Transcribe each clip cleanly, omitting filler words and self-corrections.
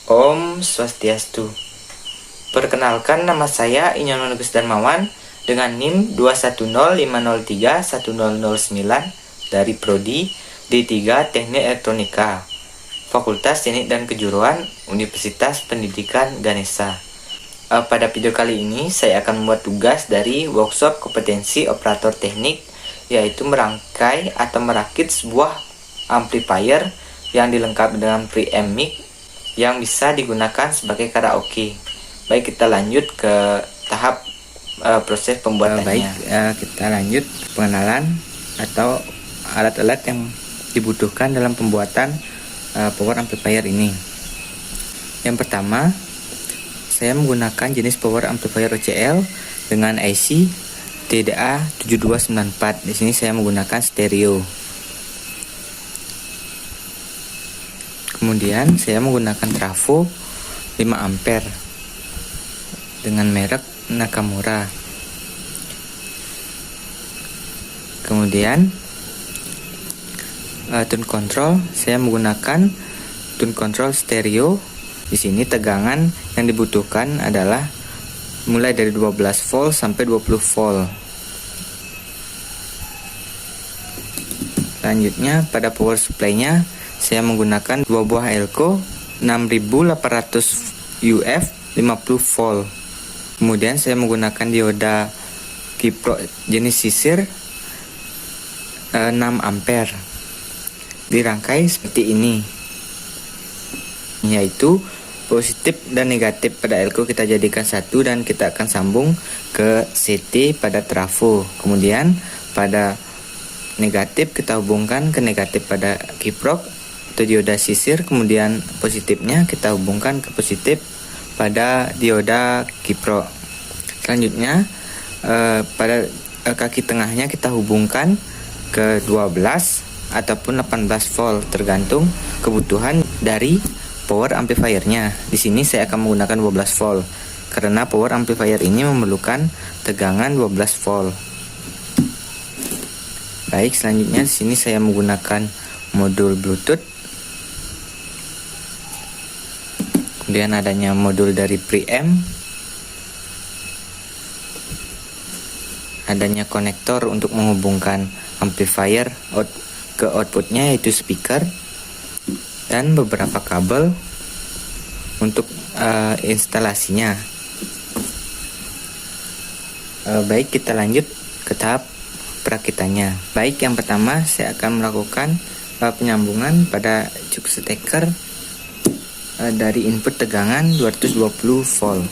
Om Swastiastu. Perkenalkan, nama saya Inyon Manugus Darmawan dengan NIM 210503109 dari Prodi D3 Teknik Elektronika, Fakultas Teknik dan Kejuruan Universitas Pendidikan Ganesha. Pada video kali ini saya akan membuat tugas dari workshop kompetensi operator teknik, yaitu merangkai atau merakit sebuah amplifier yang dilengkapi dengan preamp mic yang bisa digunakan sebagai karaoke. Baik, kita lanjut ke tahap proses pembuatannya. Kita lanjut pengenalan atau alat-alat yang dibutuhkan dalam pembuatan power amplifier ini. Yang pertama, saya menggunakan jenis power amplifier OCL dengan IC TDA 7294. Di sini saya menggunakan stereo. Kemudian saya menggunakan trafo 5 ampere dengan merek Nakamura. Kemudian tune control, saya menggunakan tune control stereo. Di sini tegangan yang dibutuhkan adalah mulai dari 12 volt sampai 20 volt. Selanjutnya pada power supply-nya saya menggunakan 2 buah Elco 6800 UF 50 volt. Kemudian saya menggunakan dioda Kipro jenis sisir 6 ampere. Dirangkai seperti ini, yaitu positif dan negatif pada Elco kita jadikan satu dan kita akan sambung ke CT pada trafo. Kemudian pada negatif kita hubungkan ke negatif pada kiprok atau dioda sisir, kemudian positifnya kita hubungkan ke positif pada dioda kiprok. Selanjutnya pada kaki tengahnya kita hubungkan ke 12 ataupun 18 volt tergantung kebutuhan dari power amplifiernya. Di sini saya akan menggunakan 12 volt karena power amplifier ini memerlukan tegangan 12 volt. Baik, selanjutnya di sini saya menggunakan modul Bluetooth. Kemudian adanya modul dari preamp. Adanya konektor untuk menghubungkan amplifier ke outputnya, yaitu speaker, dan beberapa kabel untuk instalasinya. Baik, kita lanjut ke tahap perakitannya. Baik, yang pertama saya akan melakukan penyambungan pada juk steker dari input tegangan 220 volt.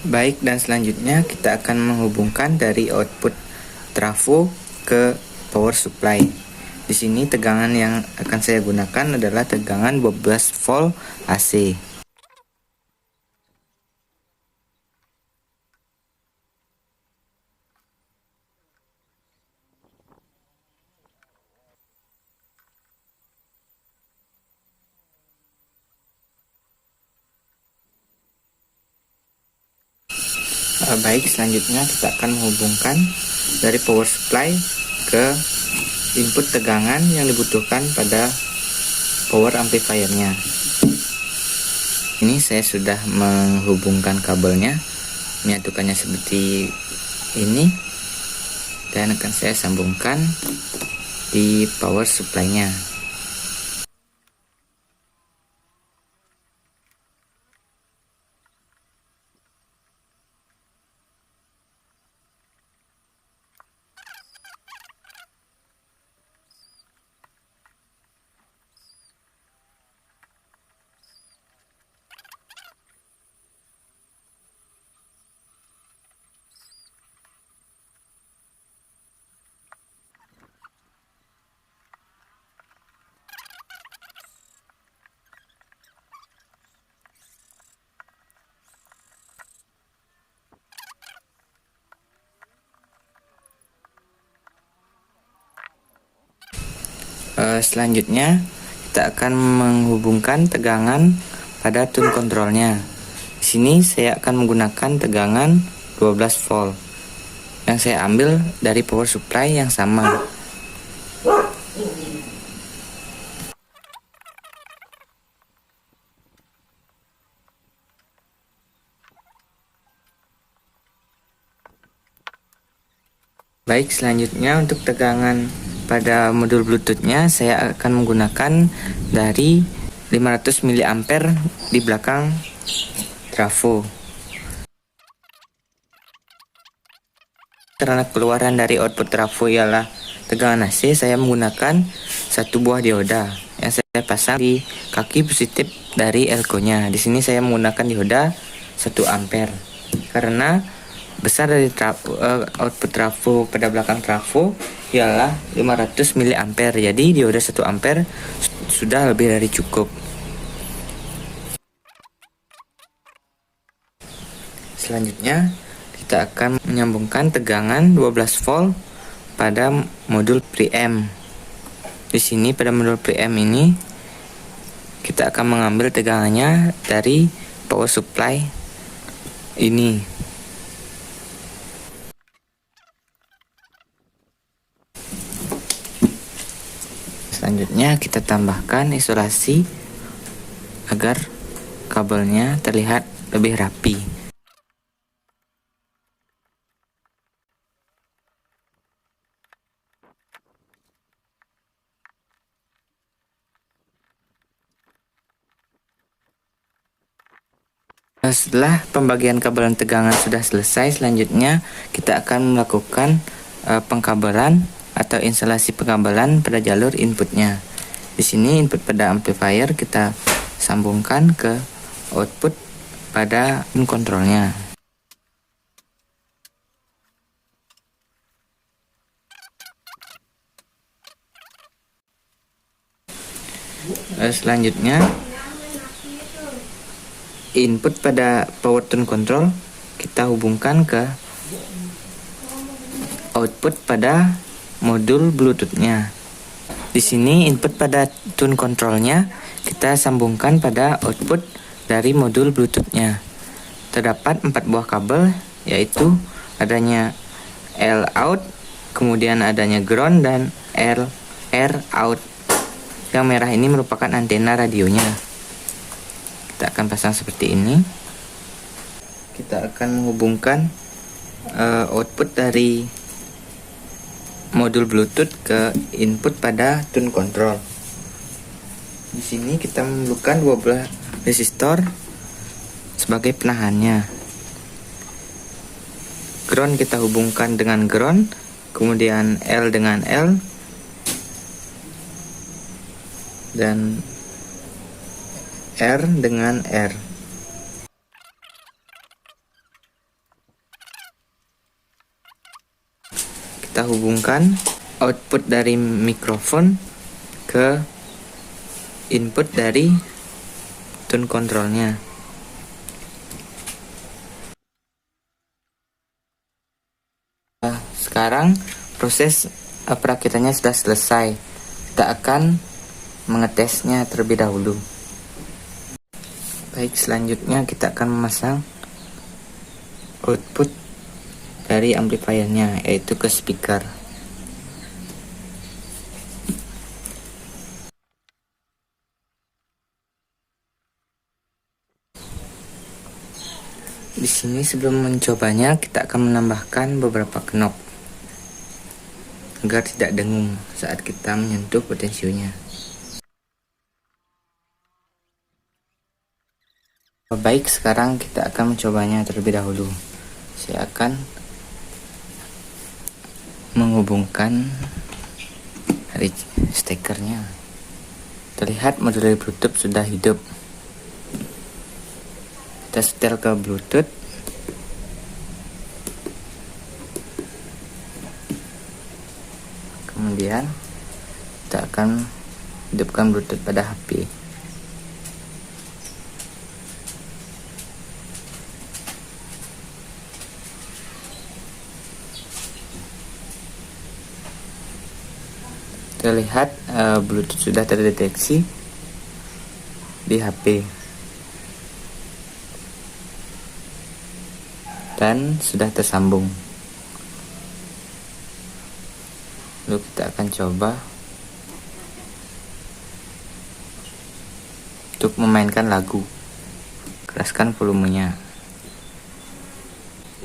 Baik, dan selanjutnya kita akan menghubungkan dari output trafo ke power supply. Di sini tegangan yang akan saya gunakan adalah tegangan 12 volt AC. Baik, selanjutnya kita akan menghubungkan dari power supply ke input tegangan yang dibutuhkan pada power amplifiernya. Ini saya sudah menghubungkan kabelnya, menyatukannya seperti ini, dan akan saya sambungkan di power supply-nya. Selanjutnya kita akan menghubungkan tegangan pada tune controlnya. Di sini saya akan menggunakan tegangan 12 volt yang saya ambil dari power supply yang sama. Baik, selanjutnya untuk tegangan pada modul Bluetooth-nya saya akan menggunakan dari 500 mA di belakang trafo. Karena keluaran dari output trafo ialah tegangan AC, saya menggunakan satu buah dioda yang saya pasang di kaki positif dari elko-nya. Di sini saya menggunakan dioda 1 ampere karena besar dari output trafo pada belakang trafo ialah 500 mA. Jadi dioda 1 ampere sudah lebih dari cukup. Selanjutnya kita akan menyambungkan tegangan 12 volt pada modul preamp. Di sini pada modul preamp ini kita akan mengambil tegangannya dari power supply ini. Selanjutnya kita tambahkan isolasi agar kabelnya terlihat lebih rapi. Setelah pembagian kabel dan tegangan sudah selesai, selanjutnya kita akan melakukan pengkabelan atau instalasi pengabelan pada jalur inputnya. Di sini input pada amplifier kita sambungkan ke output pada kontrolnya. Selanjutnya input pada power tune control kita hubungkan ke output pada modul Bluetooth-nya. Di sini input pada tune controlnya kita sambungkan pada output dari modul Bluetooth-nya. Terdapat 4 buah kabel, yaitu adanya L out, kemudian adanya ground dan R out. Yang merah ini merupakan antena radionya. Kita akan pasang seperti ini. Kita akan menghubungkan output dari modul Bluetooth ke input pada tune control. Di sini kita memerlukan 2 buah resistor sebagai penahannya. Ground kita hubungkan dengan ground, kemudian L dengan L, dan R dengan R. Kita hubungkan output dari mikrofon ke input dari tune controlnya. Sekarang proses perakitannya sudah selesai. Kita akan mengetesnya terlebih dahulu. Baik, selanjutnya kita akan memasang output dari amplifiernya, yaitu ke speaker. Di sini sebelum mencobanya kita akan menambahkan beberapa knob agar tidak dengung saat kita menyentuh potensionya. Baik, sekarang kita akan mencobanya terlebih dahulu. Saya akan menghubungkan dari stekernya. Terlihat modul Bluetooth sudah hidup. Kita setel ke Bluetooth. Kemudian kita akan hidupkan Bluetooth pada HP. Terlihat Bluetooth sudah terdeteksi di HP. dan sudah tersambung. Lalu kita akan coba untuk memainkan lagu. Keraskan volumenya.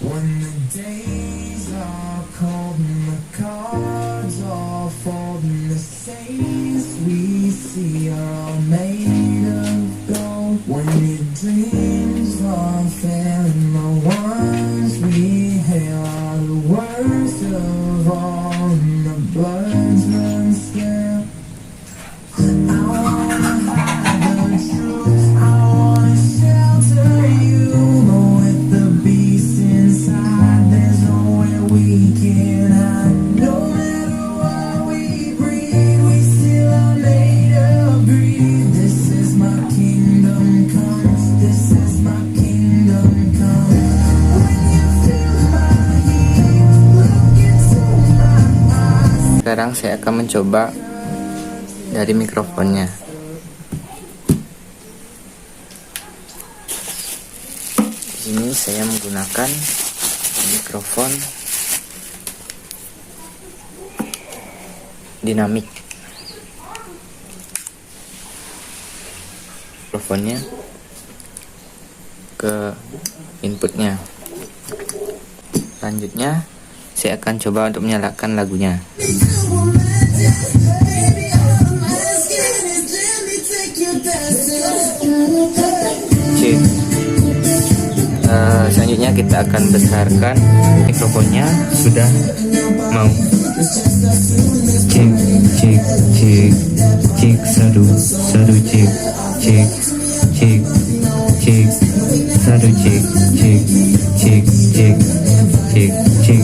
When the days are cold and the cards all fold and the saints we see are all made of gold, when your dreams fall fair and the ones we hail are the worst of all and the bloods run stale, I wanna hide the truth, I wanna shelter you, but with the beast inside, there's nowhere we can hide. No matter what we breed, we still are made of greed. This is my kingdom come. This is my kingdom come. When you feel my heat, look into my eyes. Sekarang saya akan mencoba dari mikrofonnya. Di sini saya menggunakan mikrofon dinamik. Mikrofonnya ke inputnya. Selanjutnya saya akan coba untuk menyalakan lagunya. Cek. Selanjutnya kita akan besarkan mikrofonnya. Sudah mau. Cek cek cek cek satu cek cek cek cek satu cek cek cek cek cek cek.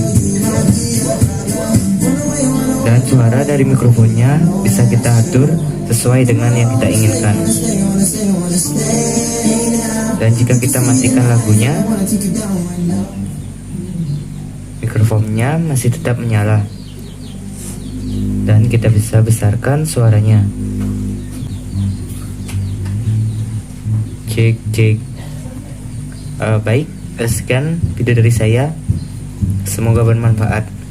Dan suara dari mikrofonnya bisa kita atur sesuai dengan yang kita inginkan. Dan jika kita matikan lagunya, mikrofonnya masih tetap menyala. Dan kita bisa besarkan suaranya. Cek cek. Baik, sekian video dari saya. Semoga bermanfaat.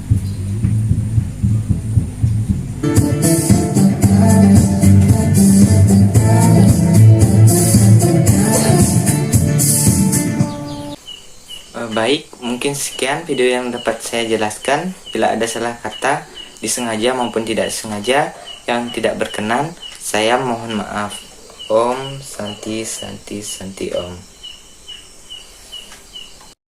Baik, mungkin sekian video yang dapat saya jelaskan. Bila ada salah kata, disengaja maupun tidak sengaja, yang tidak berkenan, saya mohon maaf. Om Santi Santi Santi Om.